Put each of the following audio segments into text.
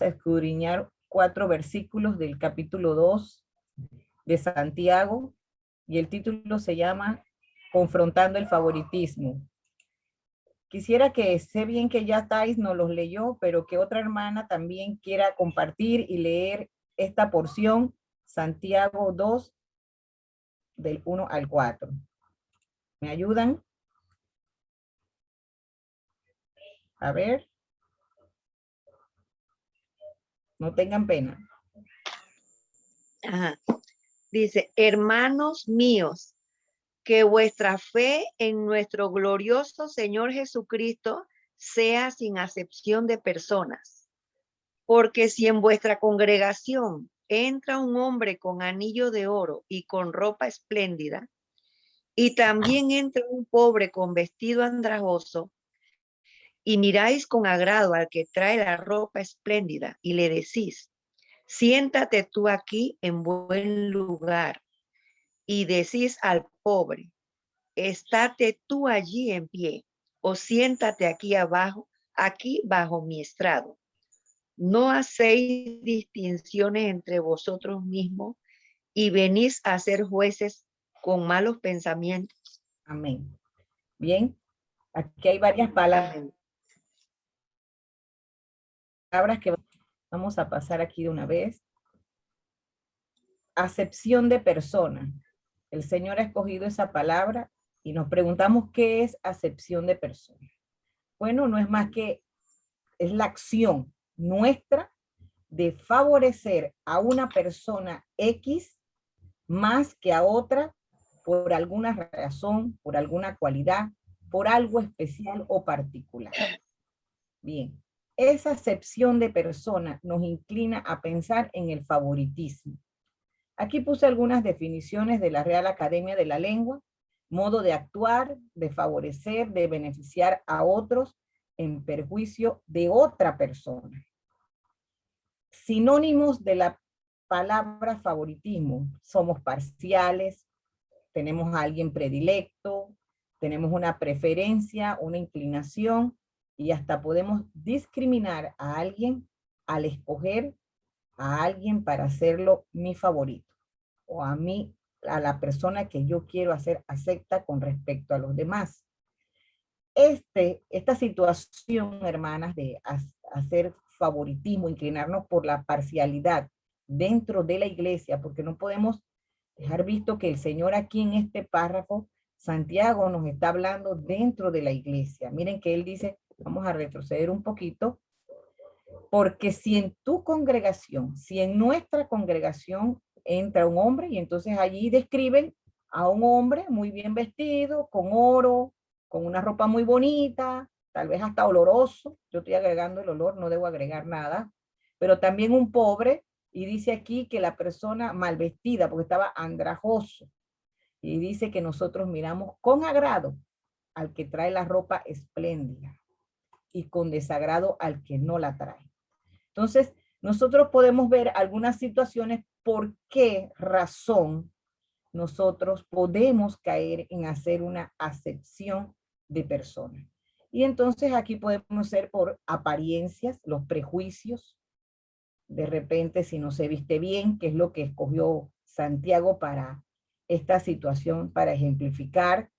a escudriñar 4 versículos del capítulo 2 de Santiago, y el título se llama Confrontando el favoritismo. Quisiera que, sé bien que ya Thais nos los leyó, pero que otra hermana también quiera compartir y leer esta porción, Santiago 2, del 1 al 4. ¿Me ayudan? A ver. No tengan pena. Ajá. Dice, hermanos míos, que vuestra fe en nuestro glorioso Señor Jesucristo sea sin acepción de personas. Porque si en vuestra congregación entra un hombre con anillo de oro y con ropa espléndida, y también entra un pobre con vestido andrajoso, y miráis con agrado al que trae la ropa espléndida, y le decís, siéntate tú aquí en buen lugar, y decís al pobre, estate tú allí en pie, o siéntate aquí abajo, aquí bajo mi estrado. No hacéis distinciones entre vosotros mismos y venís a ser jueces con malos pensamientos. Amén. Bien, aquí hay varias palabras que vamos a pasar aquí de una vez. Acepción de persona. El Señor ha escogido esa palabra y nos preguntamos qué es acepción de persona. Bueno, no es más que es la acción nuestra de favorecer a una persona X más que a otra por alguna razón, por alguna cualidad, por algo especial o particular. Bien, esa acepción de persona nos inclina a pensar en el favoritismo. Aquí puse algunas definiciones de la Real Academia de la Lengua: modo de actuar, de favorecer, de beneficiar a otros en perjuicio de otra persona. Sinónimos de la palabra favoritismo: somos parciales, tenemos a alguien predilecto, tenemos una preferencia, una inclinación, y hasta podemos discriminar a alguien al escoger a alguien para hacerlo mi favorito, o a mí, a la persona que yo quiero hacer acepta con respecto a los demás. Esta situación, hermanas, de hacer favoritismo, inclinarnos por la parcialidad dentro de la iglesia, porque no podemos dejar visto que el Señor aquí en este párrafo, Santiago nos está hablando dentro de la iglesia. Miren que él dice, vamos a retroceder un poquito, porque si en tu congregación, si en nuestra congregación entra un hombre, y entonces allí describen a un hombre muy bien vestido, con oro, con una ropa muy bonita, tal vez hasta oloroso, yo estoy agregando el olor, no debo agregar nada, pero también un pobre, y dice aquí que la persona mal vestida, porque estaba andrajoso, y dice que nosotros miramos con agrado al que trae la ropa espléndida, y con desagrado al que no la trae. Entonces, nosotros podemos ver algunas situaciones por qué razón nosotros podemos caer en hacer una acepción de personas. Y entonces aquí podemos ser por apariencias, los prejuicios, de repente si no se viste bien, que es lo que escogió Santiago para esta situación, para ejemplificar,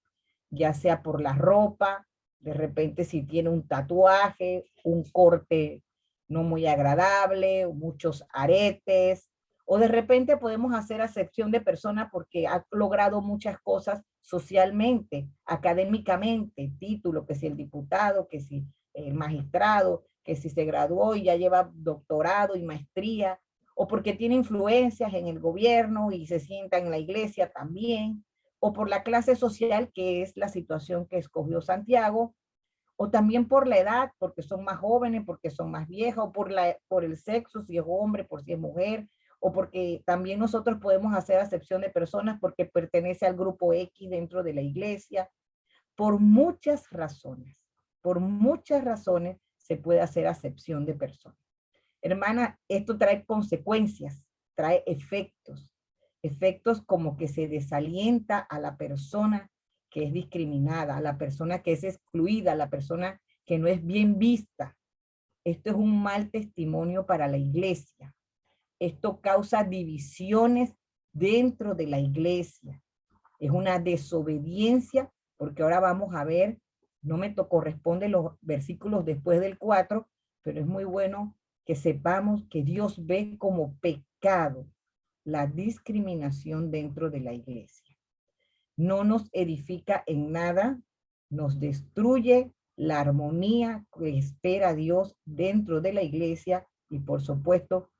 ya sea por la ropa, de repente si tiene un tatuaje, un corte no muy agradable, muchos aretes, o de repente podemos hacer acepción de persona porque ha logrado muchas cosas socialmente, académicamente, título, que si el diputado, que si el magistrado, que si se graduó y ya lleva doctorado y maestría, o porque tiene influencias en el gobierno y se sienta en la iglesia también, o por la clase social, que es la situación que escogió Santiago, o también por la edad, porque son más jóvenes, porque son más viejas, o por el sexo, si es hombre, por si es mujer, o porque también nosotros podemos hacer acepción de personas porque pertenece al grupo X dentro de la iglesia. Por muchas razones se puede hacer acepción de personas. Hermana, esto trae consecuencias, trae efectos como que se desalienta a la persona que es discriminada, a la persona que es excluida, a la persona que no es bien vista. Esto es un mal testimonio para la iglesia. Esto causa divisiones dentro de la iglesia. Es una desobediencia, porque ahora vamos a ver, no me corresponde los versículos después del 4, pero es muy bueno que sepamos que Dios ve como pecado la discriminación dentro de la iglesia. No nos edifica en nada, nos destruye la armonía que espera Dios dentro de la iglesia y por supuesto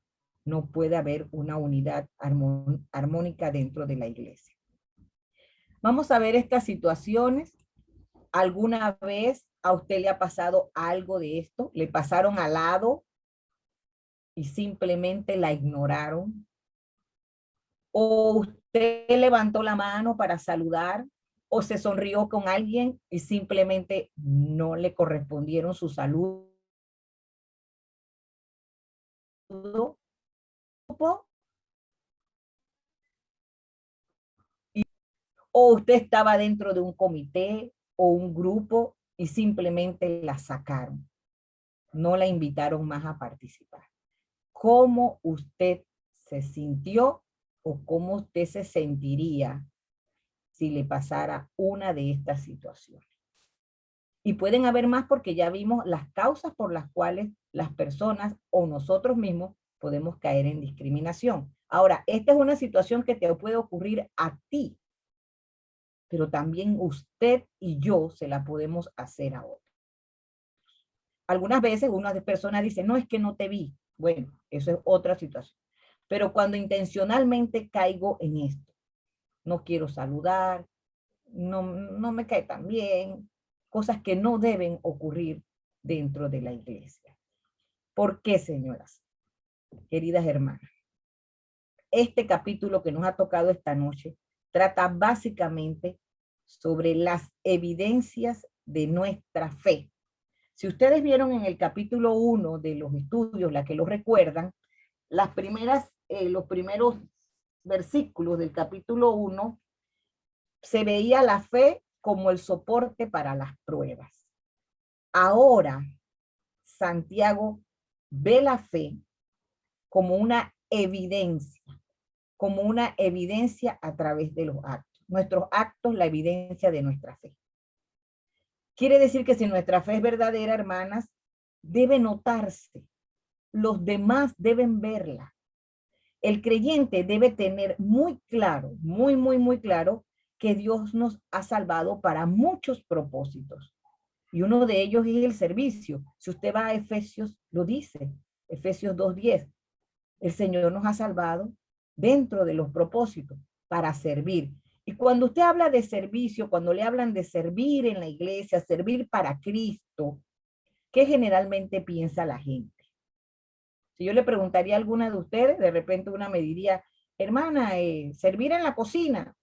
no puede haber una unidad armónica dentro de la iglesia. Vamos a ver estas situaciones. ¿Alguna vez a usted le ha pasado algo de esto? ¿Le pasaron al lado y simplemente la ignoraron? ¿O usted levantó la mano para saludar? ¿O se sonrió con alguien y simplemente no le correspondieron su saludo? ¿O usted estaba dentro de un comité o un grupo y simplemente la sacaron? No la invitaron más a participar. ¿Cómo usted se sintió o cómo usted se sentiría si le pasara una de estas situaciones? Y pueden haber más porque ya vimos las causas por las cuales las personas o nosotros mismos podemos caer en discriminación. Ahora, esta es una situación que te puede ocurrir a ti, pero también usted y yo se la podemos hacer a otros. Algunas veces una persona dice, no, es que no te vi. Bueno, eso es otra situación. Pero cuando intencionalmente caigo en esto, no quiero saludar, no me cae tan bien, cosas que no deben ocurrir dentro de la iglesia. ¿Por qué, señoras? Queridas hermanas, este capítulo que nos ha tocado esta noche trata básicamente sobre las evidencias de nuestra fe. Si ustedes vieron en el capítulo 1 de los estudios, la que lo recuerdan, los primeros versículos del capítulo 1, se veía la fe como el soporte para las pruebas. Ahora, Santiago ve la fe como una evidencia a través de los actos. Nuestros actos, la evidencia de nuestra fe. Quiere decir que si nuestra fe es verdadera, hermanas, debe notarse. Los demás deben verla. El creyente debe tener muy claro, muy claro, que Dios nos ha salvado para muchos propósitos. Y uno de ellos es el servicio. Si usted va a Efesios, lo dice, Efesios 2:10. El Señor nos ha salvado dentro de los propósitos para servir. Y cuando usted habla de servicio, cuando le hablan de servir en la iglesia, servir para Cristo, ¿qué generalmente piensa la gente? Si yo le preguntaría a alguna de ustedes, de repente una me diría, hermana, servir en la cocina.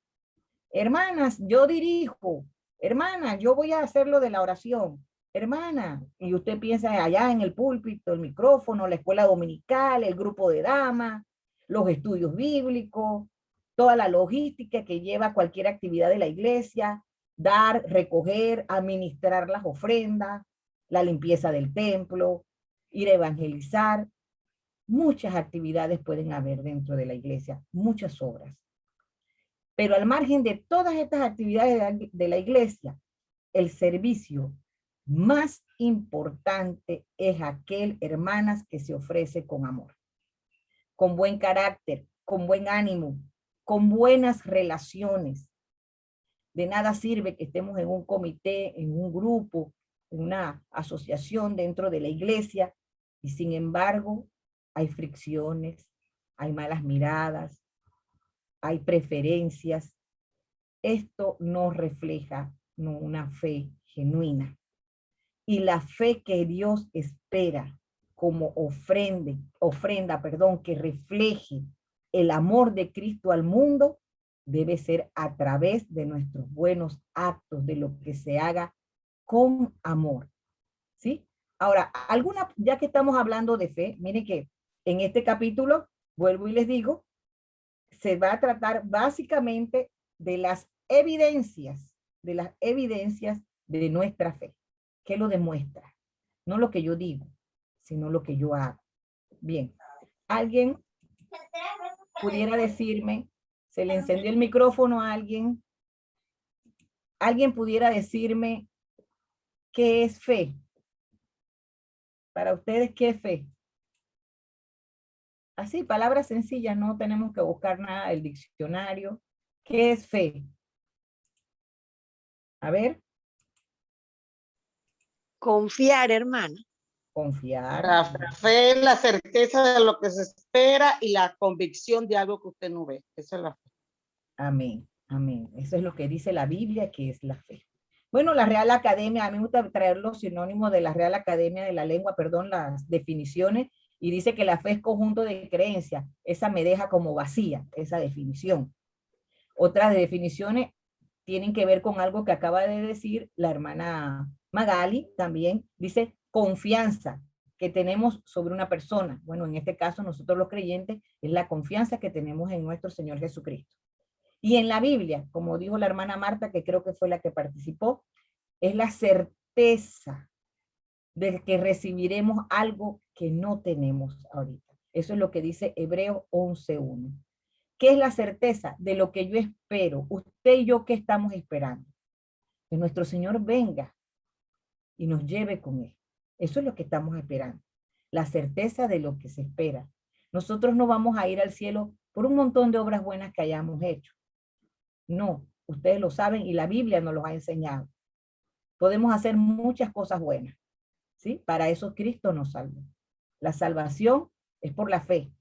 Hermanas, yo dirijo. Hermana, yo voy a hacer lo de la oración. Hermana, y usted piensa allá en el púlpito, el micrófono, la escuela dominical, el grupo de damas, los estudios bíblicos, toda la logística que lleva cualquier actividad de la iglesia, dar, recoger, administrar las ofrendas, la limpieza del templo, ir a evangelizar. Muchas actividades pueden haber dentro de la iglesia, muchas obras. Pero al margen de todas estas actividades de la iglesia, el servicio más importante es aquel, hermanas, que se ofrece con amor, con buen carácter, con buen ánimo, con buenas relaciones. De nada sirve que estemos en un comité, en un grupo, en una asociación dentro de la iglesia, y sin embargo hay fricciones, hay malas miradas, hay preferencias. Esto no refleja una fe genuina. Y la fe que Dios espera como ofrenda, que refleje el amor de Cristo al mundo, debe ser a través de nuestros buenos actos, de lo que se haga con amor. ¿Sí? Ahora, ya que estamos hablando de fe, miren que en este capítulo, vuelvo y les digo, se va a tratar básicamente de las evidencias de nuestra fe. ¿Qué lo demuestra? No lo que yo digo, sino lo que yo hago. Bien, ¿alguien pudiera decirme, se le encendió el micrófono a alguien? ¿Alguien pudiera decirme qué es fe? Para ustedes, ¿qué es fe? Así, palabras sencillas, no tenemos que buscar nada del diccionario. ¿Qué es fe? A ver, Confiar, hermana. confiar. La fe es la certeza de lo que se espera y la convicción de algo que usted no ve. Esa es la fe. Amén, amén. Eso es lo que dice la Biblia, que es la fe. Bueno, la Real Academia, a mí me gusta traer los sinónimos de la Real Academia de la Lengua, perdón, las definiciones, y dice que la fe es conjunto de creencias. Esa me deja como vacía, esa definición. Otras definiciones tienen que ver con algo que acaba de decir la hermana Magali, también dice confianza que tenemos sobre una persona. Bueno, en este caso nosotros los creyentes es la confianza que tenemos en nuestro Señor Jesucristo. Y en la Biblia, como dijo la hermana Marta, que creo que fue la que participó, es la certeza de que recibiremos algo que no tenemos ahorita. Eso es lo que dice Hebreos 11:1. ¿Qué es la certeza? De lo que yo espero. Usted y yo, ¿qué estamos esperando? Que nuestro Señor venga y nos lleve con Él. Eso es lo que estamos esperando. La certeza de lo que se espera. Nosotros no vamos a ir al cielo por un montón de obras buenas que hayamos hecho. No, ustedes lo saben y la Biblia nos lo ha enseñado. Podemos hacer muchas cosas buenas, ¿sí? Para eso Cristo nos salvó. La salvación es por la fe.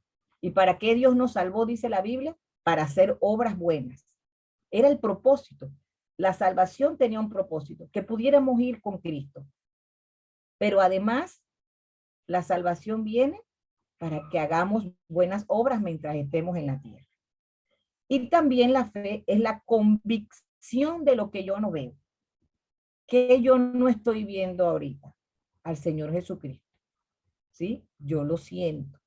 ¿Y para qué Dios nos salvó, dice la Biblia? Para hacer obras buenas. Era el propósito. La salvación tenía un propósito, que pudiéramos ir con Cristo. Pero además, la salvación viene para que hagamos buenas obras mientras estemos en la tierra. Y también la fe es la convicción de lo que yo no veo, que yo no estoy viendo ahorita, al Señor Jesucristo. ¿Sí? Yo lo siento.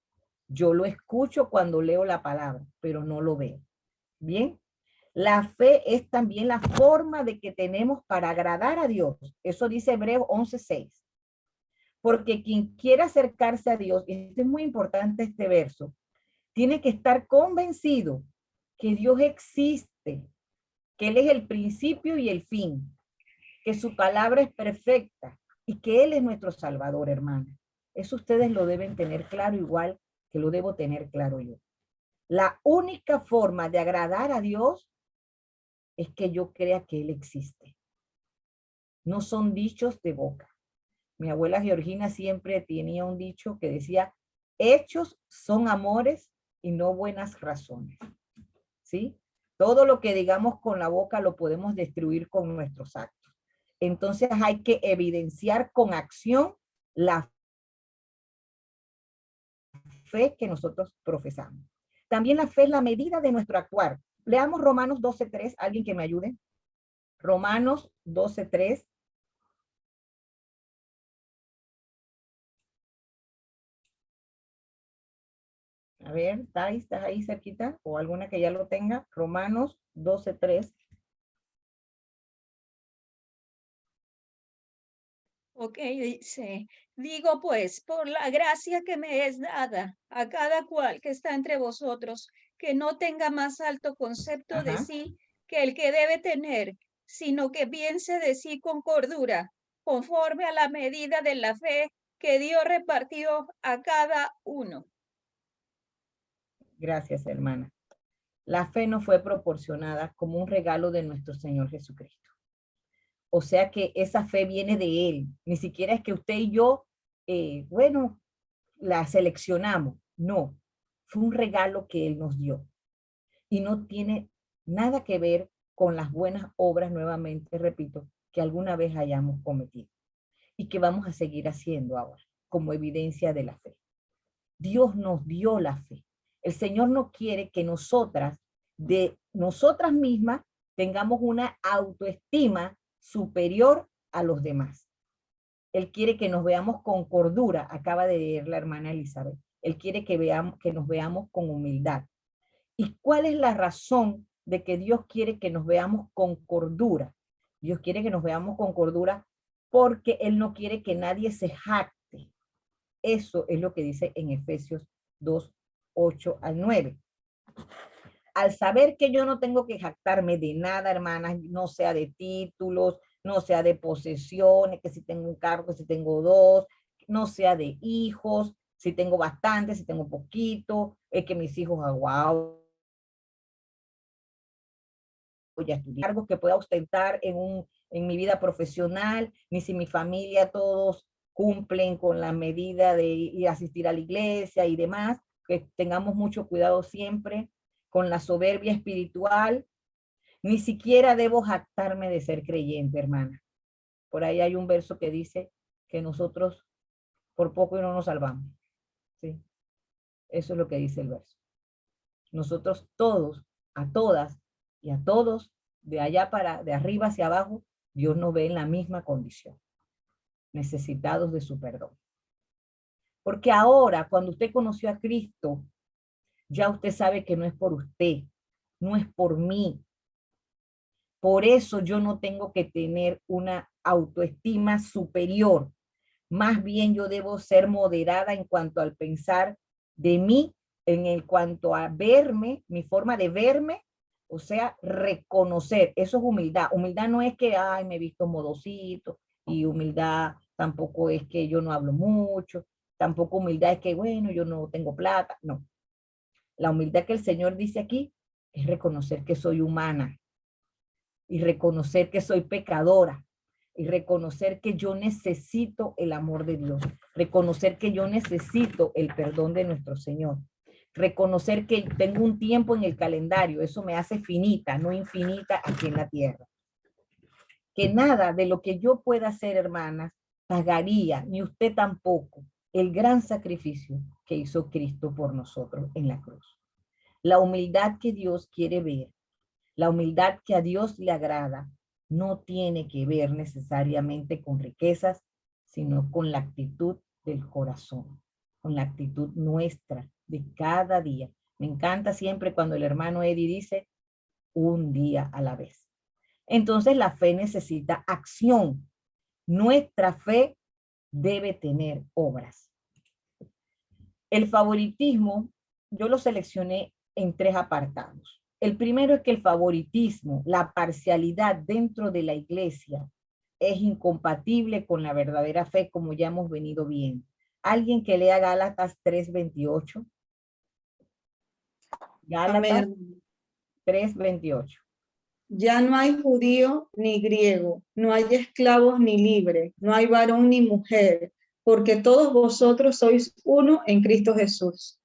Yo lo escucho cuando leo la palabra, pero no lo veo. Bien. La fe es también la forma de que tenemos para agradar a Dios. Eso dice Hebreos 11:6. Porque quien quiera acercarse a Dios, y esto es muy importante este verso, tiene que estar convencido que Dios existe, que Él es el principio y el fin, que su palabra es perfecta y que Él es nuestro Salvador, hermano. Eso ustedes lo deben tener claro igual que lo debo tener claro yo. La única forma de agradar a Dios es que yo crea que Él existe. No son dichos de boca. Mi abuela Georgina siempre tenía un dicho que decía, hechos son amores y no buenas razones. ¿Sí? Todo lo que digamos con la boca lo podemos destruir con nuestros actos. Entonces hay que evidenciar con acción la fe que nosotros profesamos. También la fe es la medida de nuestro actuar. Leamos Romanos 12:3. ¿Alguien que me ayude? Romanos 12:3. A ver, Thais, ¿estás ahí cerquita? O alguna que ya lo tenga. Romanos 12:3. Ok, dice, digo pues, por la gracia que me es dada a cada cual que está entre vosotros, que no tenga más alto concepto de Ajá. sí que el que debe tener, sino que piense de sí con cordura, conforme a la medida de la fe que Dios repartió a cada uno. Gracias, hermana. La fe nos fue proporcionada como un regalo de nuestro Señor Jesucristo. O sea que esa fe viene de Él. Ni siquiera es que usted y yo, bueno, la seleccionamos. No, fue un regalo que Él nos dio. Y no tiene nada que ver con las buenas obras, nuevamente repito, que alguna vez hayamos cometido y que vamos a seguir haciendo ahora como evidencia de la fe. Dios nos dio la fe. El Señor no quiere que nosotras, de nosotras mismas, tengamos una autoestima superior a los demás. Él quiere que nos veamos con cordura, acaba de leer la hermana Elizabeth. Él quiere que nos veamos con humildad. ¿Y cuál es la razón de que Dios quiere que nos veamos con cordura? Dios quiere que nos veamos con cordura porque Él no quiere que nadie se jacte. Eso es lo que dice en Efesios 2, 8 al 9. Al saber que yo no tengo que jactarme de nada, hermanas, no sea de títulos, no sea de posesiones, que si tengo un carro, que si tengo dos, no sea de hijos, si tengo bastante, si tengo poquito, es que mis hijos, wow, voy a estudiar algo que pueda ostentar en mi vida profesional, ni si mi familia todos cumplen con la medida de ir a asistir a la iglesia y demás, que tengamos mucho cuidado siempre con la soberbia espiritual. Ni siquiera debo jactarme de ser creyente, hermana. Por ahí hay un verso que dice que nosotros por poco y no nos salvamos. ¿Sí? Eso es lo que dice el verso. Nosotros todos, a todas y a todos, de allá para, de arriba hacia abajo, Dios nos ve en la misma condición, necesitados de su perdón. Porque ahora, cuando usted conoció a Cristo, ya usted sabe que no es por usted, no es por mí. Por eso yo no tengo que tener una autoestima superior. Más bien yo debo ser moderada en cuanto al pensar de mí, en el cuanto a verme, mi forma de verme, o sea, reconocer. Eso es humildad. Humildad no es que, ay, me he visto modosito, y humildad tampoco es que yo no hablo mucho, tampoco humildad es que, bueno, yo no tengo plata. No. La humildad que el Señor dice aquí es reconocer que soy humana y reconocer que soy pecadora y reconocer que yo necesito el amor de Dios, reconocer que yo necesito el perdón de nuestro Señor, reconocer que tengo un tiempo en el calendario, eso me hace finita, no infinita aquí en la tierra. Que nada de lo que yo pueda hacer, hermanas, pagaría, ni usted tampoco, el gran sacrificio que hizo Cristo por nosotros en la cruz. La humildad que Dios quiere ver, la humildad que a Dios le agrada, no tiene que ver necesariamente con riquezas, sino con la actitud del corazón, con la actitud nuestra de cada día. Me encanta siempre cuando el hermano Eddie dice, un día a la vez. Entonces la fe necesita acción. Nuestra fe debe tener obras. El favoritismo, yo lo seleccioné en 3 apartados. El primero es que el favoritismo, la parcialidad dentro de la iglesia es incompatible con la verdadera fe, como ya hemos venido viendo. Alguien que lea Gálatas 3:28. Gálatas 3:28. Ya no hay judío ni griego, no hay esclavos ni libres, no hay varón ni mujer, porque todos vosotros sois uno en Cristo Jesús.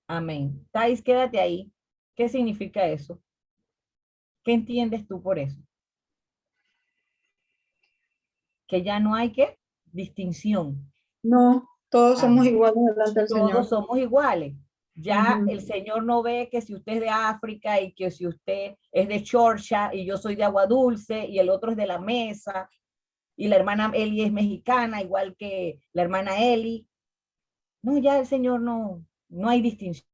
Amén. Thais, quédate ahí. ¿Qué significa eso? ¿Qué entiendes tú por eso? Que ya no hay ¿qué? Distinción. No, todos somos iguales delante del Señor. Todos somos iguales. Ya el Señor no ve que si usted es de África y que si usted es de Georgia y yo soy de Agua Dulce y el otro es de La Mesa y la hermana Eli es mexicana igual que la hermana Eli. No, ya el Señor no hay distinción,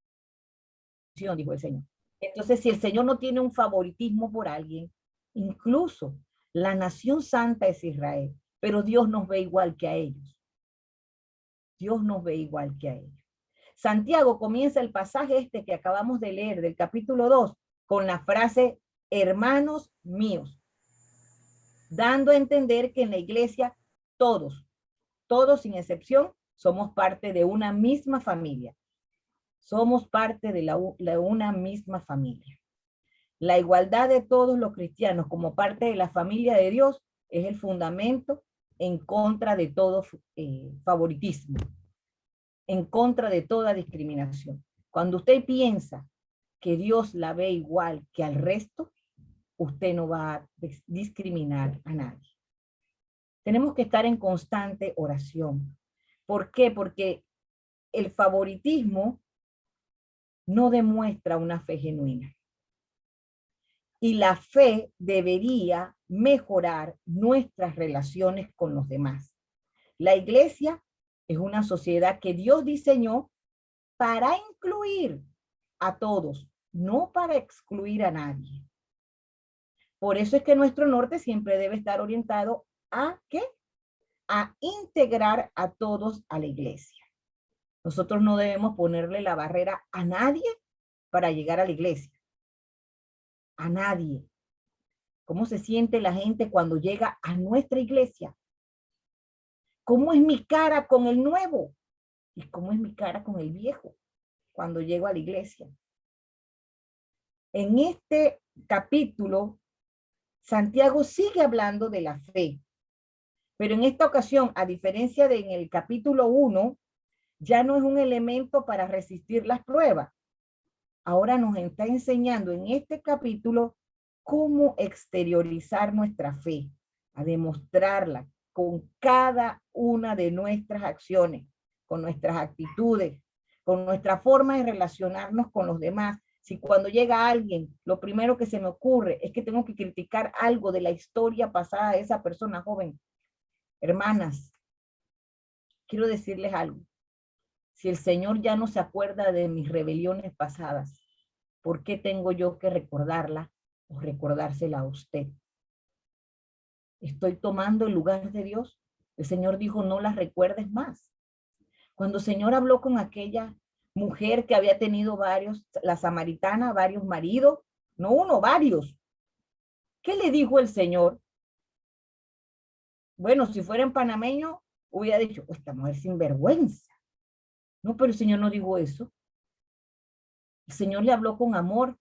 dijo el Señor. Entonces, si el Señor no tiene un favoritismo por alguien, incluso la nación santa es Israel, pero Dios nos ve igual que a ellos. Dios nos ve igual que a ellos. Santiago comienza el pasaje este que acabamos de leer del capítulo 2 con la frase, hermanos míos, dando a entender que en la iglesia todos sin excepción, somos parte de una misma familia. Somos parte de una misma familia. La igualdad de todos los cristianos como parte de la familia de Dios es el fundamento en contra de todo favoritismo, en contra de toda discriminación. Cuando usted piensa que Dios la ve igual que al resto, usted no va a discriminar a nadie. Tenemos que estar en constante oración. ¿Por qué? Porque el favoritismo no demuestra una fe genuina. Y la fe debería mejorar nuestras relaciones con los demás. La iglesia es una sociedad que Dios diseñó para incluir a todos, no para excluir a nadie. Por eso es que nuestro norte siempre debe estar orientado a ¿qué? A integrar a todos a la iglesia. Nosotros no debemos ponerle la barrera a nadie para llegar a la iglesia. A nadie. ¿Cómo se siente la gente cuando llega a nuestra iglesia? ¿Cómo es mi cara con el nuevo? ¿Y cómo es mi cara con el viejo cuando llego a la iglesia? En este capítulo, Santiago sigue hablando de la fe, pero en esta ocasión, a diferencia de en el capítulo 1, ya no es un elemento para resistir las pruebas. Ahora nos está enseñando en este capítulo cómo exteriorizar nuestra fe, a demostrarla con cada una de nuestras acciones, con nuestras actitudes, con nuestra forma de relacionarnos con los demás. Si cuando llega alguien, lo primero que se me ocurre es que tengo que criticar algo de la historia pasada de esa persona joven. Hermanas, quiero decirles algo. Si el Señor ya no se acuerda de mis rebeliones pasadas, ¿por qué tengo yo que recordarla o recordársela a usted? ¿Estoy tomando el lugar de Dios? El Señor dijo, no las recuerdes más. Cuando el Señor habló con aquella mujer que había tenido varios, la samaritana, varios maridos, no uno, varios. ¿Qué le dijo el Señor? Bueno, si fuera en panameño, hubiera dicho, esta mujer sin vergüenza. No, pero el Señor no dijo eso. El Señor le habló con amor,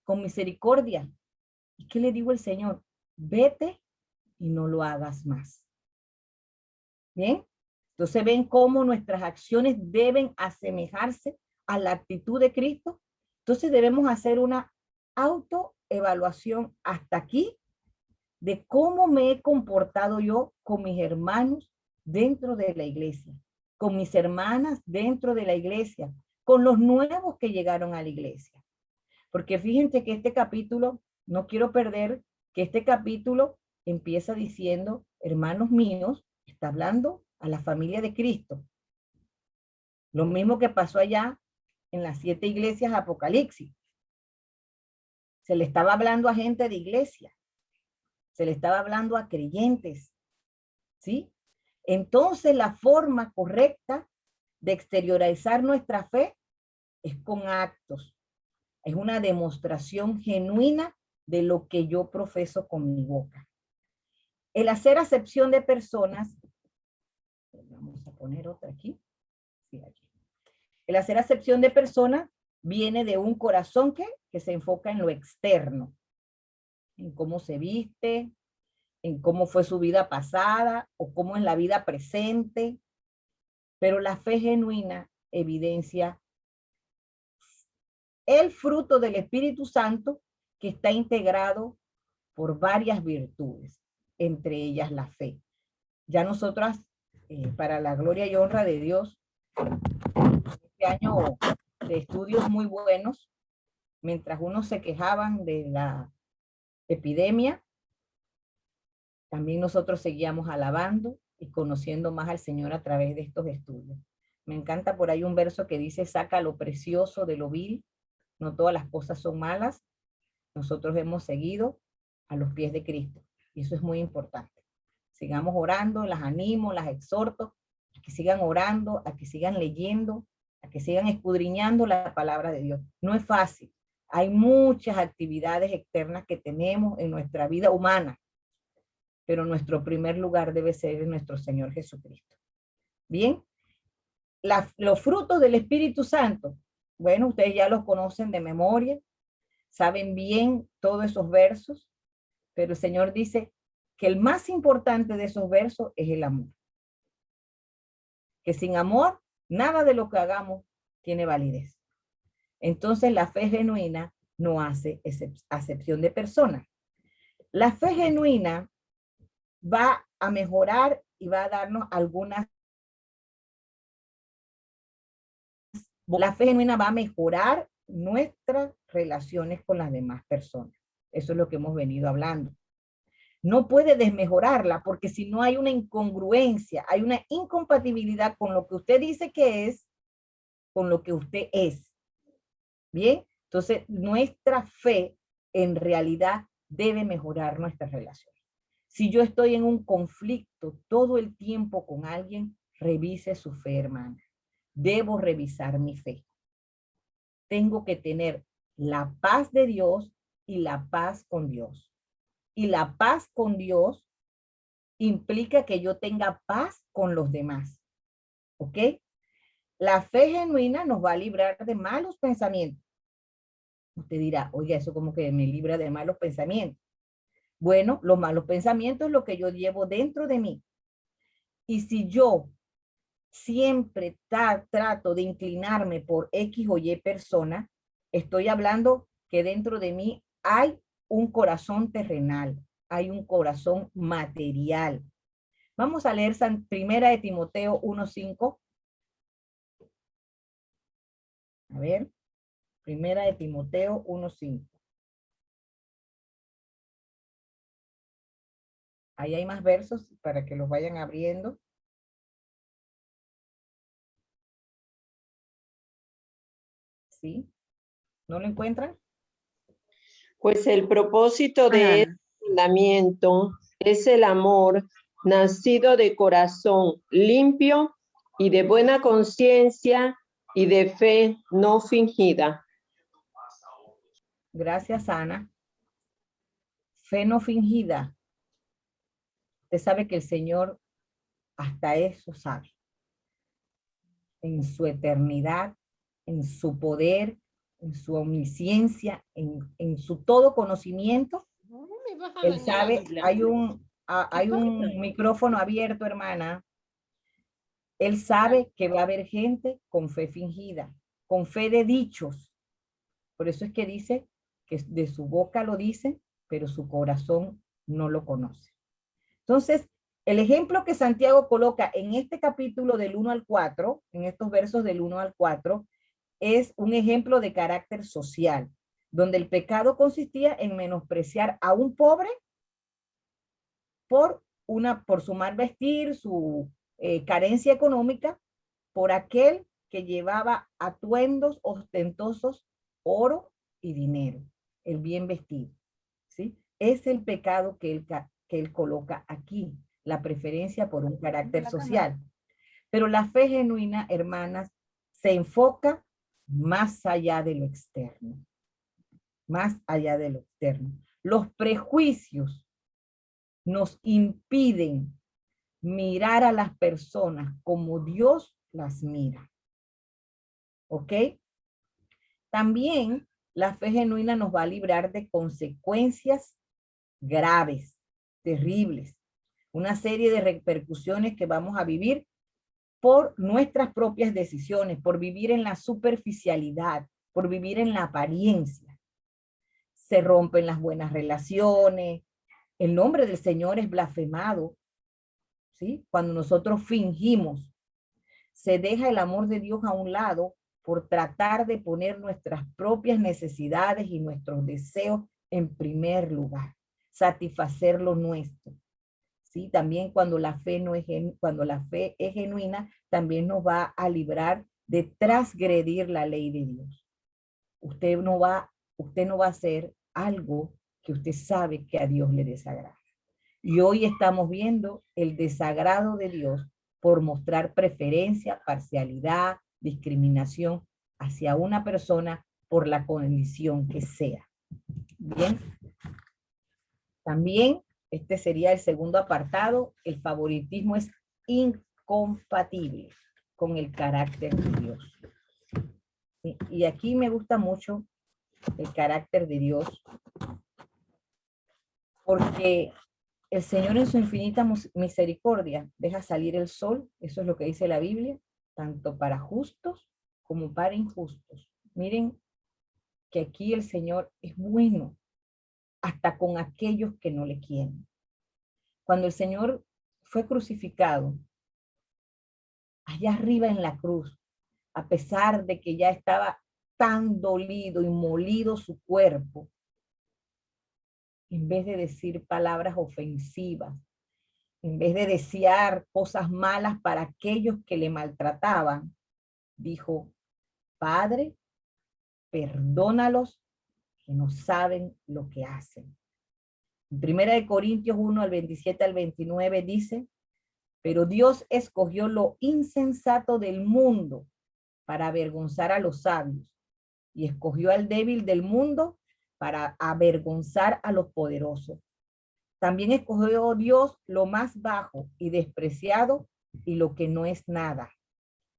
con misericordia. ¿Y qué le dijo el Señor? Vete y no lo hagas más. ¿Bien? Entonces ven cómo nuestras acciones deben asemejarse a la actitud de Cristo. Entonces debemos hacer una autoevaluación hasta aquí de cómo me he comportado yo con mis hermanos dentro de la iglesia, con mis hermanas dentro de la iglesia, con los nuevos que llegaron a la iglesia. Porque fíjense que este capítulo, no quiero perder que este capítulo empieza diciendo, hermanos míos, está hablando a la familia de Cristo. Lo mismo que pasó allá en las 7 iglesias Apocalipsis. Se le estaba hablando a gente de iglesia. Se le estaba hablando a creyentes. ¿Sí? Entonces la forma correcta de exteriorizar nuestra fe es con actos. Es una demostración genuina de lo que yo profeso con mi boca. El hacer acepción de personas, vamos a poner otra aquí. Sí, aquí. El hacer acepción de personas viene de un corazón que se enfoca en lo externo, en cómo se viste, en cómo fue su vida pasada o cómo es la vida presente. Pero la fe genuina evidencia el fruto del Espíritu Santo que está integrado por varias virtudes, entre ellas la fe. Ya nosotras, para la gloria y honra de Dios, este año de estudios muy buenos, mientras unos se quejaban de la epidemia, también nosotros seguíamos alabando y conociendo más al Señor a través de estos estudios. Me encanta por ahí un verso que dice, saca lo precioso de lo vil, no todas las cosas son malas. Nosotros hemos seguido a los pies de Cristo y eso es muy importante. Sigamos orando, las animo, las exhorto a que sigan orando, a que sigan leyendo, a que sigan escudriñando la palabra de Dios. No es fácil. Hay muchas actividades externas que tenemos en nuestra vida humana, pero nuestro primer lugar debe ser nuestro Señor Jesucristo. Bien, los frutos del Espíritu Santo, bueno, ustedes ya los conocen de memoria, saben bien todos esos versos, pero el Señor dice que el más importante de esos versos es el amor. Que sin amor, nada de lo que hagamos tiene validez. Entonces la fe genuina no hace acepción de personas. La fe genuina va a mejorar y va a darnos algunas. La fe genuina va a mejorar nuestras relaciones con las demás personas. Eso es lo que hemos venido hablando. No puede desmejorarla porque si no hay una incongruencia, hay una incompatibilidad con lo que usted dice que es, con lo que usted es. Bien, entonces nuestra fe en realidad debe mejorar nuestras relaciones. Si yo estoy en un conflicto todo el tiempo con alguien, revise su fe, hermana. debo revisar mi fe. Tengo que tener la paz de Dios y la paz con Dios. Y la paz con Dios implica que yo tenga paz con los demás. ¿Ok? La fe genuina nos va a librar de malos pensamientos. Usted dirá, oiga, eso como que me libra de malos pensamientos. Bueno, los malos pensamientos es lo que yo llevo dentro de mí. Y si yo siempre trato de inclinarme por X o Y persona, estoy hablando que dentro de mí hay un corazón terrenal, hay un corazón material. Vamos a leer Primera de Timoteo 1:5. A ver, Primera de Timoteo 1:5. Ahí hay más versos para que los vayan abriendo. ¿Sí? ¿No lo encuentran? Pues el propósito de este mandamiento es el amor nacido de corazón limpio y de buena conciencia y de fe no fingida. Gracias, Ana. Fe no fingida. Usted sabe que el Señor hasta eso sabe. En su eternidad, en su poder, en su omnisciencia, en su todo conocimiento, Él sabe, hay un micrófono abierto, hermana. Él sabe que va a haber gente con fe fingida, con fe de dichos. Por eso es que dice que de su boca lo dice, pero su corazón no lo conoce. Entonces, el ejemplo que Santiago coloca en este capítulo del 1 al 4, en estos versos del 1 al 4, es un ejemplo de carácter social, donde el pecado consistía en menospreciar a un pobre por su mal vestir, su carencia económica, por aquel que llevaba atuendos ostentosos, oro y dinero, el bien vestido. ¿Sí? Es el pecado que él coloca aquí, la preferencia por un carácter social. Pero la fe genuina, hermanas, se enfoca más allá de lo externo. Más allá de lo externo. Los prejuicios nos impiden mirar a las personas como Dios las mira. ¿Ok? También la fe genuina nos va a librar de consecuencias graves, terribles, una serie de repercusiones que vamos a vivir por nuestras propias decisiones, por vivir en la superficialidad, por vivir en la apariencia. Se rompen las buenas relaciones, el nombre del Señor es blasfemado, ¿sí? Cuando nosotros fingimos, se deja el amor de Dios a un lado por tratar de poner nuestras propias necesidades y nuestros deseos en primer lugar, satisfacer lo nuestro. ¿Sí? También cuando la fe es genuina, también nos va a librar de transgredir la ley de Dios. Usted no va a hacer algo que usted sabe que a Dios le desagrada. Y hoy estamos viendo el desagrado de Dios por mostrar preferencia, parcialidad, discriminación hacia una persona por la condición que sea. Bien. También, este sería el segundo apartado, el favoritismo es incompatible con el carácter de Dios. Y aquí me gusta mucho el carácter de Dios, porque el Señor en su infinita misericordia deja salir el sol, eso es lo que dice la Biblia, tanto para justos como para injustos. Miren que aquí el Señor es bueno, hasta con aquellos que no le quieren. Cuando el Señor fue crucificado, allá arriba en la cruz, a pesar de que ya estaba tan dolido y molido su cuerpo, en vez de decir palabras ofensivas, en vez de desear cosas malas para aquellos que le maltrataban, dijo, Padre, perdónalos, que no saben lo que hacen. En 1 Corintios 1, al 27 al 29 dice, pero Dios escogió lo insensato del mundo para avergonzar a los sabios, y escogió al débil del mundo para avergonzar a los poderosos. También escogió Dios lo más bajo y despreciado y lo que no es nada,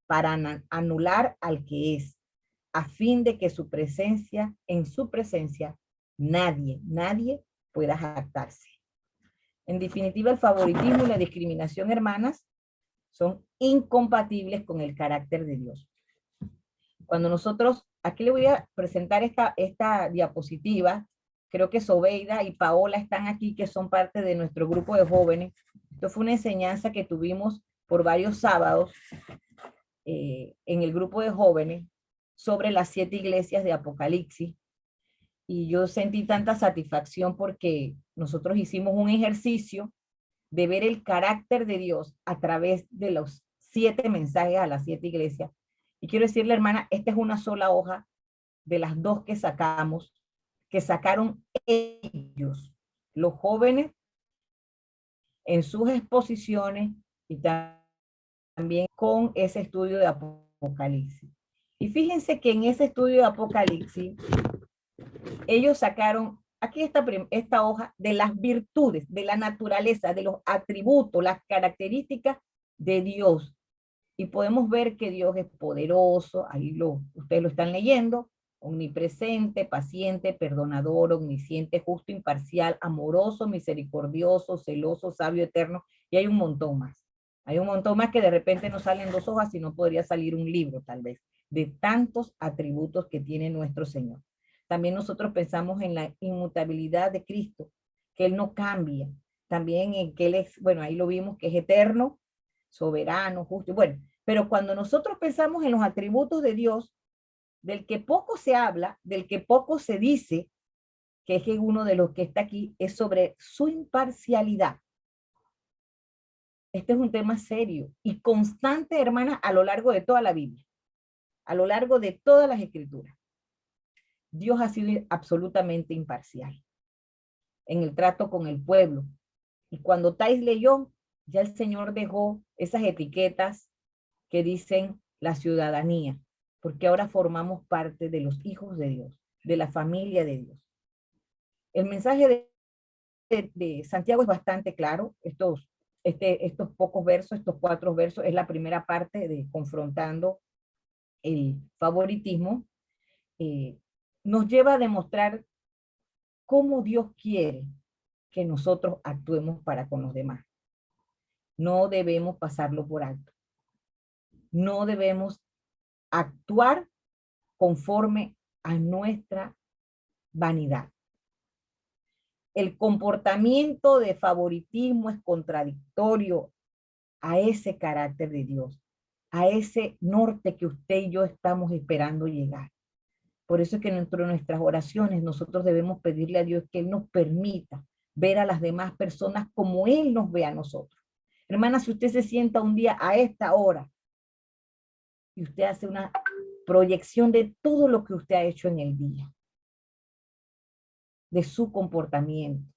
para anular al que es, a fin de que en su presencia, nadie pueda jactarse. En definitiva, el favoritismo y la discriminación, hermanas, son incompatibles con el carácter de Dios. Cuando nosotros, aquí le voy a presentar esta diapositiva, creo que Sobeida y Paola están aquí, que son parte de nuestro grupo de jóvenes. Esto fue una enseñanza que tuvimos por varios sábados en el grupo de jóvenes sobre las 7 iglesias de Apocalipsis. Y yo sentí tanta satisfacción porque nosotros hicimos un ejercicio de ver el carácter de Dios a través de los 7 mensajes a las 7 iglesias. Y quiero decirle, hermana, esta es una sola hoja de las 2 que sacamos, que sacaron ellos, los jóvenes, en sus exposiciones y también con ese estudio de Apocalipsis. Y fíjense que en ese estudio de Apocalipsis, ellos sacaron, aquí esta hoja, de las virtudes, de la naturaleza, de los atributos, las características de Dios. Y podemos ver que Dios es poderoso, ahí ustedes lo están leyendo, omnipresente, paciente, perdonador, omnisciente, justo, imparcial, amoroso, misericordioso, celoso, sabio, eterno, y hay un montón más. Hay un montón más que de repente no salen 2 hojas, sino podría salir un libro tal vez, de tantos atributos que tiene nuestro Señor. También nosotros pensamos en la inmutabilidad de Cristo, que Él no cambia. También en que Él es, bueno, ahí lo vimos, que es eterno, soberano, justo. Bueno, pero cuando nosotros pensamos en los atributos de Dios, del que poco se habla, del que poco se dice, que es que uno de los que está aquí, es sobre su imparcialidad. Este es un tema serio y constante, hermana, a lo largo de toda la Biblia, a lo largo de todas las escrituras. Dios ha sido absolutamente imparcial en el trato con el pueblo. Y cuando Thais leyó, ya el Señor dejó esas etiquetas que dicen la ciudadanía, porque ahora formamos parte de los hijos de Dios, de la familia de Dios. El mensaje de Santiago es bastante claro. Estos pocos versos, estos 4 versos, es la primera parte de confrontando el favoritismo. Nos lleva a demostrar cómo Dios quiere que nosotros actuemos para con los demás. No debemos pasarlo por alto. No debemos actuar conforme a nuestra vanidad. El comportamiento de favoritismo es contradictorio a ese carácter de Dios, a ese norte que usted y yo estamos esperando llegar. Por eso es que dentro de nuestras oraciones nosotros debemos pedirle a Dios que Él nos permita ver a las demás personas como Él nos ve a nosotros. Hermana, si usted se sienta un día a esta hora y usted hace una proyección de todo lo que usted ha hecho en el día, de su comportamiento,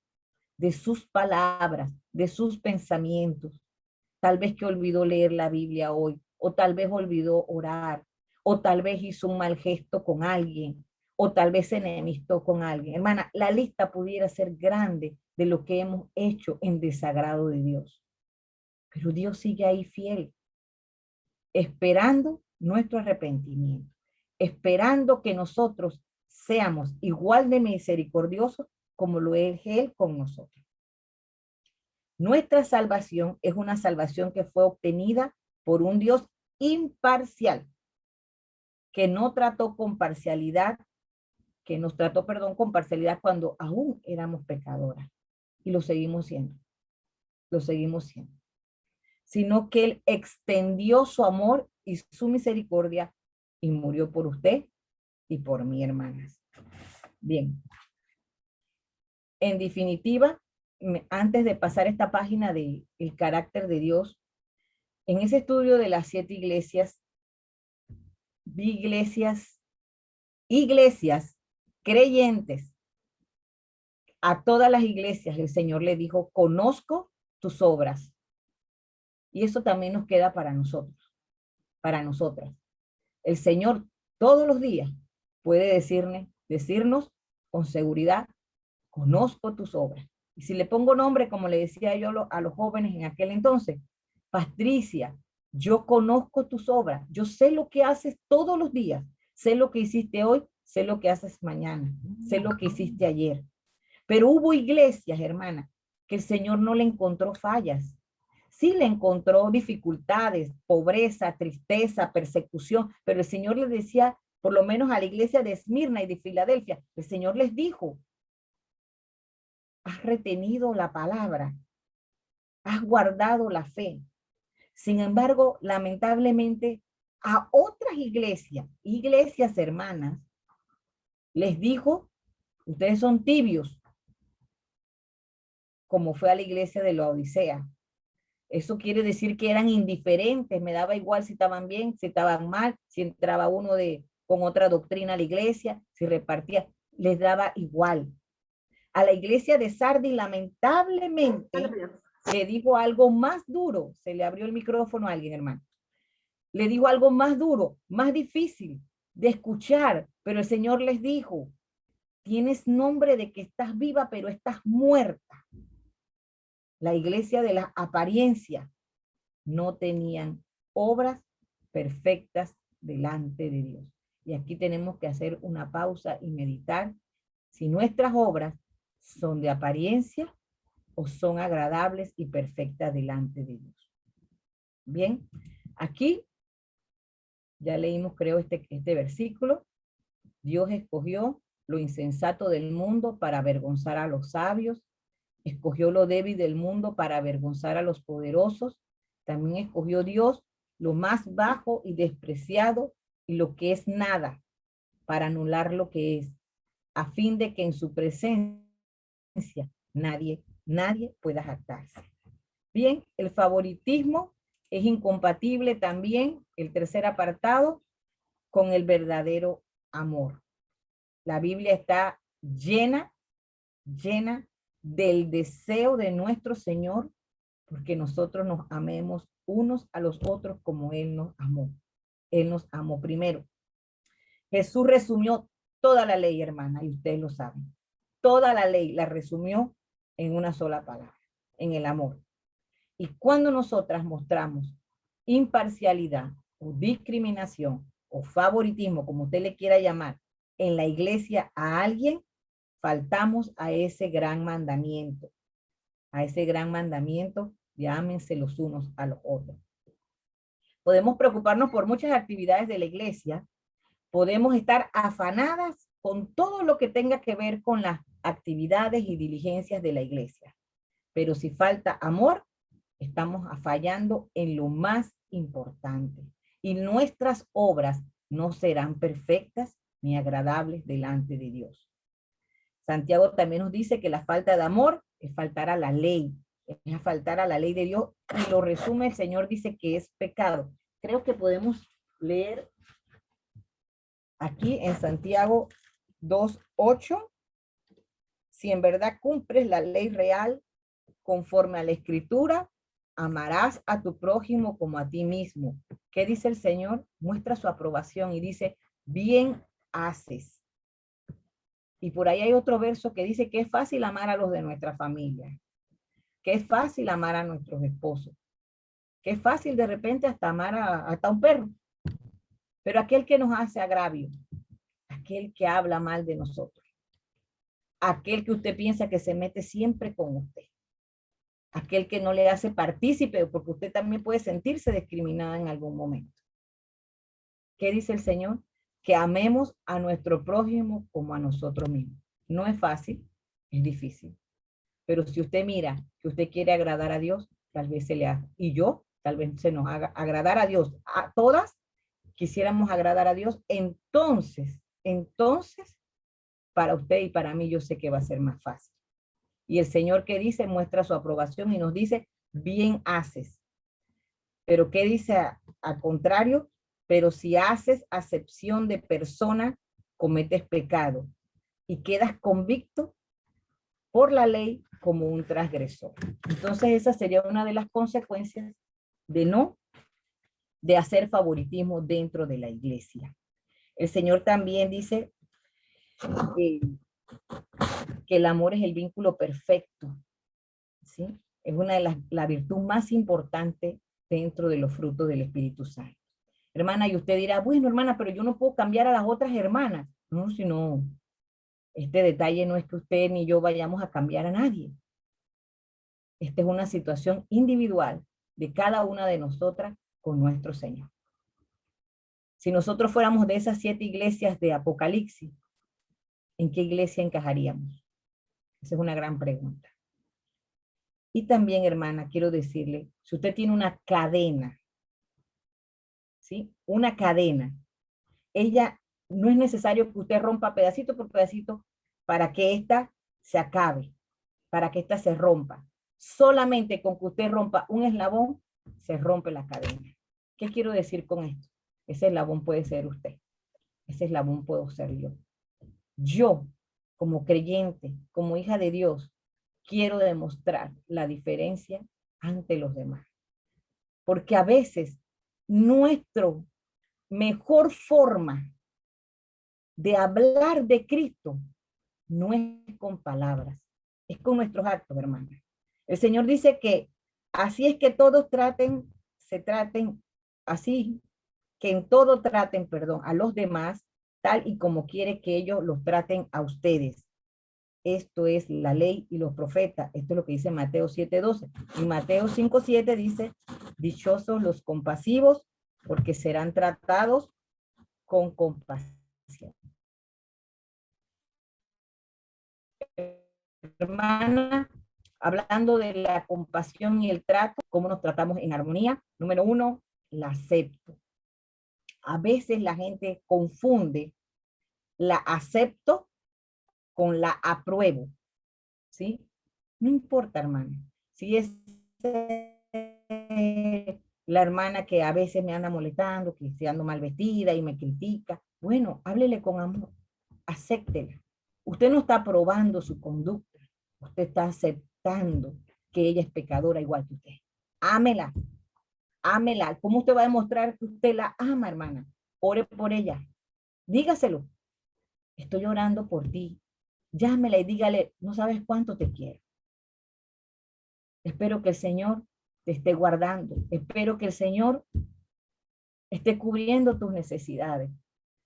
de sus palabras, de sus pensamientos, tal vez que olvidó leer la Biblia hoy, o tal vez olvidó orar, o tal vez hizo un mal gesto con alguien, o tal vez se enemistó con alguien. Hermana, la lista pudiera ser grande de lo que hemos hecho en desagrado de Dios. Pero Dios sigue ahí fiel, esperando nuestro arrepentimiento, esperando que nosotros seamos igual de misericordiosos como lo es Él con nosotros. Nuestra salvación es una salvación que fue obtenida por un Dios imparcial, que no trató con parcialidad, que nos trató, perdón, con parcialidad cuando aún éramos pecadoras. Y lo seguimos siendo. Lo seguimos siendo. Sino que Él extendió su amor y su misericordia y murió por usted y por mí, hermanas. Bien. En definitiva, antes de pasar esta página de el carácter de Dios, en ese estudio de las 7 iglesias, vi iglesias creyentes. A todas las iglesias el Señor le dijo, conozco tus obras. Y eso también nos queda para nosotros, para nosotras. El Señor todos los días puede decirnos con seguridad, conozco tus obras. Y si le pongo nombre, como le decía yo a los jóvenes en aquel entonces, Patricia, yo conozco tus obras, yo sé lo que haces todos los días, sé lo que hiciste hoy, sé lo que haces mañana, sé lo que hiciste ayer. Pero hubo iglesias, hermana, que el Señor no le encontró fallas. Sí le encontró dificultades, pobreza, tristeza, persecución, pero el Señor les decía, por lo menos a la iglesia de Esmirna y de Filadelfia, el Señor les dijo, has retenido la palabra, has guardado la fe. Sin embargo, lamentablemente, a otras iglesias hermanas, les dijo, ustedes son tibios, como fue a la iglesia de la Odisea. Eso quiere decir que eran indiferentes, me daba igual si estaban bien, si estaban mal, si entraba uno con otra doctrina a la iglesia, si repartía, les daba igual. A la iglesia de Sardis, lamentablemente, le dijo algo más duro. Se le abrió el micrófono a alguien, hermano. Le dijo algo más duro, más difícil de escuchar, pero el Señor les dijo, tienes nombre de que estás viva, pero estás muerta. La iglesia de la apariencia no tenían obras perfectas delante de Dios. Y aquí tenemos que hacer una pausa y meditar si nuestras obras son de apariencia o son agradables y perfectas delante de Dios. Bien, aquí ya leímos, creo, este versículo. Dios escogió lo insensato del mundo para avergonzar a los sabios, escogió lo débil del mundo para avergonzar a los poderosos, también escogió Dios lo más bajo y despreciado y lo que es nada, para anular lo que es, a fin de que en su presencia nadie pueda jactarse. Bien, el favoritismo es incompatible también, el tercer apartado, con el verdadero amor. La Biblia está llena del deseo de nuestro Señor, porque nosotros nos amemos unos a los otros como Él nos amó. Él nos amó primero. Jesús resumió toda la ley, hermana, y ustedes lo saben. Toda la ley la resumió en una sola palabra, en el amor. Y cuando nosotras mostramos imparcialidad o discriminación o favoritismo, como usted le quiera llamar, en la iglesia a alguien, faltamos a ese gran mandamiento. A ese gran mandamiento, llámense los unos a los otros. Podemos preocuparnos por muchas actividades de la iglesia, podemos estar afanadas con todo lo que tenga que ver con las actividades y diligencias de la iglesia. Pero si falta amor, estamos fallando en lo más importante. Y nuestras obras no serán perfectas ni agradables delante de Dios. Santiago también nos dice que la falta de amor es faltar a la ley, es faltar a la ley de Dios, y lo resume el Señor, dice que es pecado. Creo que podemos leer aquí en Santiago 2:8, si en verdad cumples la ley real conforme a la Escritura, amarás a tu prójimo como a ti mismo. ¿Qué dice el Señor? Muestra su aprobación y dice, bien haces. Y por ahí hay otro verso que dice que es fácil amar a los de nuestra familia, que es fácil amar a nuestros esposos, que es fácil de repente hasta amar hasta un perro. Pero aquel que nos hace agravio, aquel que habla mal de nosotros, aquel que usted piensa que se mete siempre con usted, aquel que no le hace partícipe, porque usted también puede sentirse discriminada en algún momento. ¿Qué dice el Señor? Que amemos a nuestro prójimo como a nosotros mismos. No es fácil, es difícil. Pero si usted mira que usted quiere agradar a Dios, tal vez se le haga. Y yo, tal vez se nos haga agradar a Dios. A todas quisiéramos agradar a Dios. Entonces, para usted y para mí yo sé que va a ser más fácil. Y el Señor, ¿qué dice? Muestra su aprobación y nos dice, bien haces. Pero ¿qué dice al contrario? Pero si haces acepción de persona, cometes pecado y quedas convicto por la ley como un transgresor. Entonces esa sería una de las consecuencias de no de hacer favoritismo dentro de la iglesia. El Señor también dice que el amor es el vínculo perfecto, ¿sí? Es una de la virtud más importante dentro de los frutos del Espíritu Santo. Hermana, y usted dirá, bueno, hermana, pero yo no puedo cambiar a las otras hermanas. No, sino, este detalle no es que usted ni yo vayamos a cambiar a nadie. Esta es una situación individual de cada una de nosotras con nuestro Señor. Si nosotros fuéramos de esas 7 iglesias de Apocalipsis, ¿en qué iglesia encajaríamos? Esa es una gran pregunta. Y también, hermana, quiero decirle, si usted tiene una cadena, ¿sí? Una cadena, ella no es necesario que usted rompa pedacito por pedacito para que ésta se acabe, para que ésta se rompa. Solamente con que usted rompa un eslabón, se rompe la cadena. ¿Qué quiero decir con esto? Ese eslabón puede ser usted. Ese eslabón puedo ser yo. Yo, como creyente, como hija de Dios, quiero demostrar la diferencia ante los demás. Porque a veces nuestra mejor forma de hablar de Cristo no es con palabras, es con nuestros actos, hermanos. El Señor dice que así es que todos se traten así, que en todo traten, perdón, a los demás, tal y como quiere que ellos los traten a ustedes. Esto es la ley y los profetas. Esto es lo que dice Mateo 7:12. Y Mateo 5:7 dice, dichosos los compasivos, porque serán tratados con compasión. Hermana, hablando de la compasión y el trato, cómo nos tratamos en armonía. Número 1, la acepto. A veces la gente confunde la acepto con la apruebo, ¿sí? No importa, hermana. Si es la hermana que a veces me anda molestando, que estoy ando mal vestida y me critica, bueno, háblele con amor, acéptela. Usted no está aprobando su conducta, usted está aceptando que ella es pecadora igual que usted. Ámela, ámela. ¿Cómo usted va a demostrar que usted la ama, hermana? Ore por ella, dígaselo. Estoy orando por ti. Llámela y dígale, no sabes cuánto te quiero. Espero que el Señor te esté guardando. Espero que el Señor esté cubriendo tus necesidades.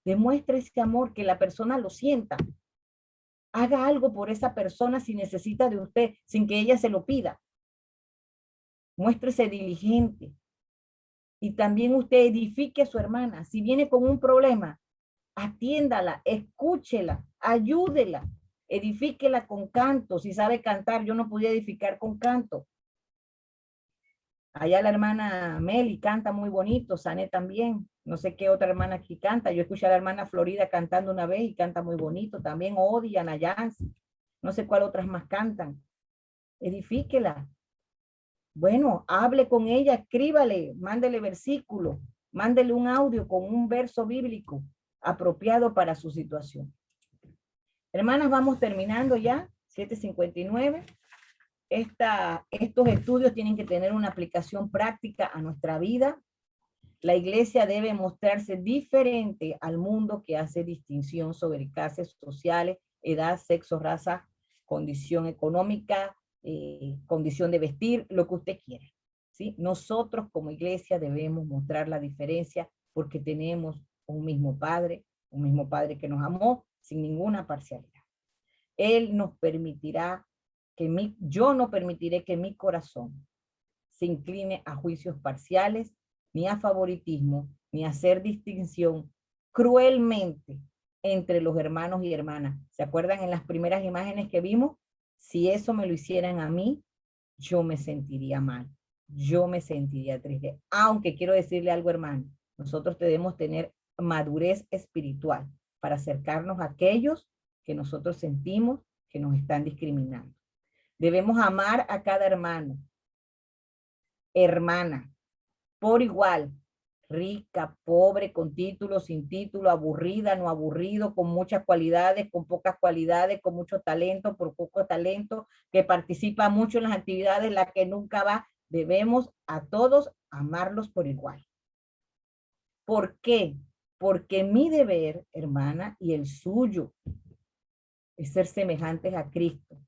Demuestre ese amor, que la persona lo sienta. Haga algo por esa persona si necesita de usted, sin que ella se lo pida. Muéstrese diligente. Y también usted edifique a su hermana. Si viene con un problema, atiéndala, escúchela, ayúdela, edifíquela con canto. Si sabe cantar, yo no podía edificar con canto. Allá la hermana Meli canta muy bonito, Sané también. No sé qué otra hermana aquí canta. Yo escuché a la hermana Florida cantando una vez y canta muy bonito. También Odi, Ana Yancy. No sé cuál otras más cantan. Edifíquela. Bueno, hable con ella, escríbale, mándele versículo, mándele un audio con un verso bíblico apropiado para su situación. Hermanas, vamos terminando ya, 7:59. Estos estudios tienen que tener una aplicación práctica a nuestra vida. La iglesia debe mostrarse diferente al mundo que hace distinción sobre clases sociales, edad, sexo, raza, condición económica, condición de vestir, lo que usted quiera, ¿sí? Nosotros como iglesia debemos mostrar la diferencia porque tenemos un mismo Padre que nos amó sin ninguna parcialidad. Él nos permitirá yo no permitiré que mi corazón se incline a juicios parciales, ni a favoritismo, ni a hacer distinción cruelmente entre los hermanos y hermanas. ¿Se acuerdan en las primeras imágenes que vimos? Si eso me lo hicieran a mí, yo me sentiría mal, yo me sentiría triste. Aunque quiero decirle algo, hermano, nosotros debemos tener madurez espiritual para acercarnos a aquellos que nosotros sentimos que nos están discriminando. Debemos amar a cada hermano, hermana, por igual, rica, pobre, con título, sin título, aburrida, no aburrido, con muchas cualidades, con pocas cualidades, con mucho talento, por poco talento, que participa mucho en las actividades, la que nunca va. Debemos a todos amarlos por igual. ¿Por qué? Porque mi deber, hermana, y el suyo, es ser semejantes a Cristo.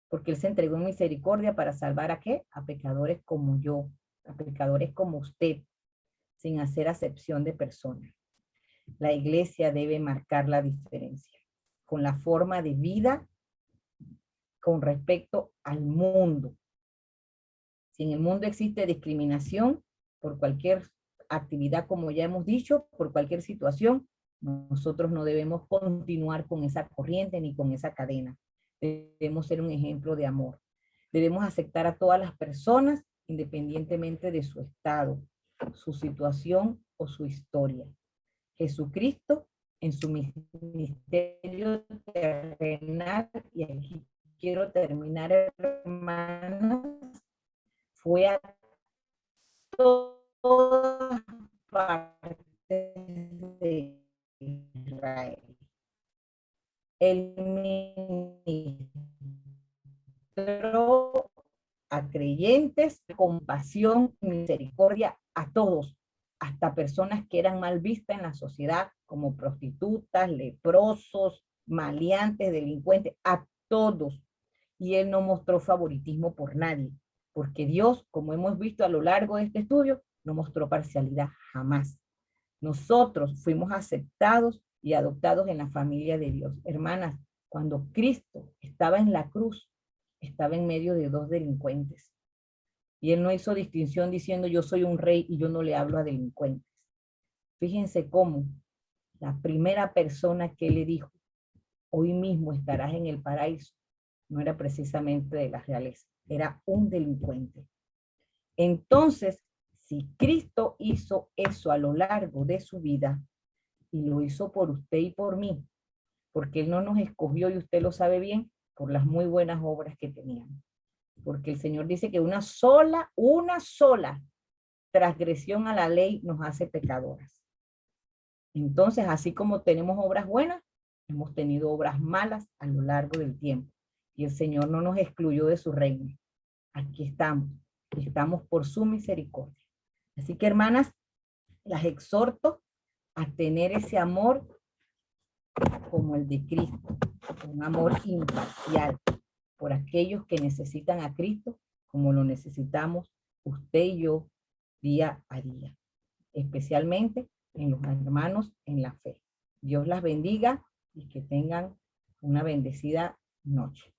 Porque Él se entregó en misericordia para salvar ¿a qué? A pecadores como yo, a pecadores como usted, sin hacer acepción de personas. La iglesia debe marcar la diferencia con la forma de vida con respecto al mundo. Si en el mundo existe discriminación por cualquier actividad, como ya hemos dicho, por cualquier situación, nosotros no debemos continuar con esa corriente ni con esa cadena. Debemos ser un ejemplo de amor. Debemos aceptar a todas las personas independientemente de su estado, su situación o su historia. Jesucristo en su ministerio terrenal, y aquí quiero terminar, hermanas, fue a todas partes de Israel. Él ministró a creyentes, compasión, misericordia a todos, hasta personas que eran mal vistas en la sociedad, como prostitutas, leprosos, maleantes, delincuentes, a todos. Y Él no mostró favoritismo por nadie, porque Dios, como hemos visto a lo largo de este estudio, no mostró parcialidad jamás. Nosotros fuimos aceptados y adoptados en la familia de Dios. Hermanas, cuando Cristo estaba en la cruz, estaba en medio de dos delincuentes. Y Él no hizo distinción diciendo yo soy un rey y yo no le hablo a delincuentes. Fíjense cómo la primera persona que le dijo, hoy mismo estarás en el paraíso, no era precisamente de la realeza, era un delincuente. Entonces, si Cristo hizo eso a lo largo de su vida, y lo hizo por usted y por mí, porque Él no nos escogió, y usted lo sabe bien, por las muy buenas obras que teníamos. Porque el Señor dice que una sola transgresión a la ley nos hace pecadoras. Entonces, así como tenemos obras buenas, hemos tenido obras malas a lo largo del tiempo. Y el Señor no nos excluyó de su reino. Aquí estamos por su misericordia. Así que, hermanas, las exhorto a tener ese amor como el de Cristo, un amor imparcial por aquellos que necesitan a Cristo como lo necesitamos usted y yo día a día, especialmente en los hermanos en la fe. Dios las bendiga y que tengan una bendecida noche.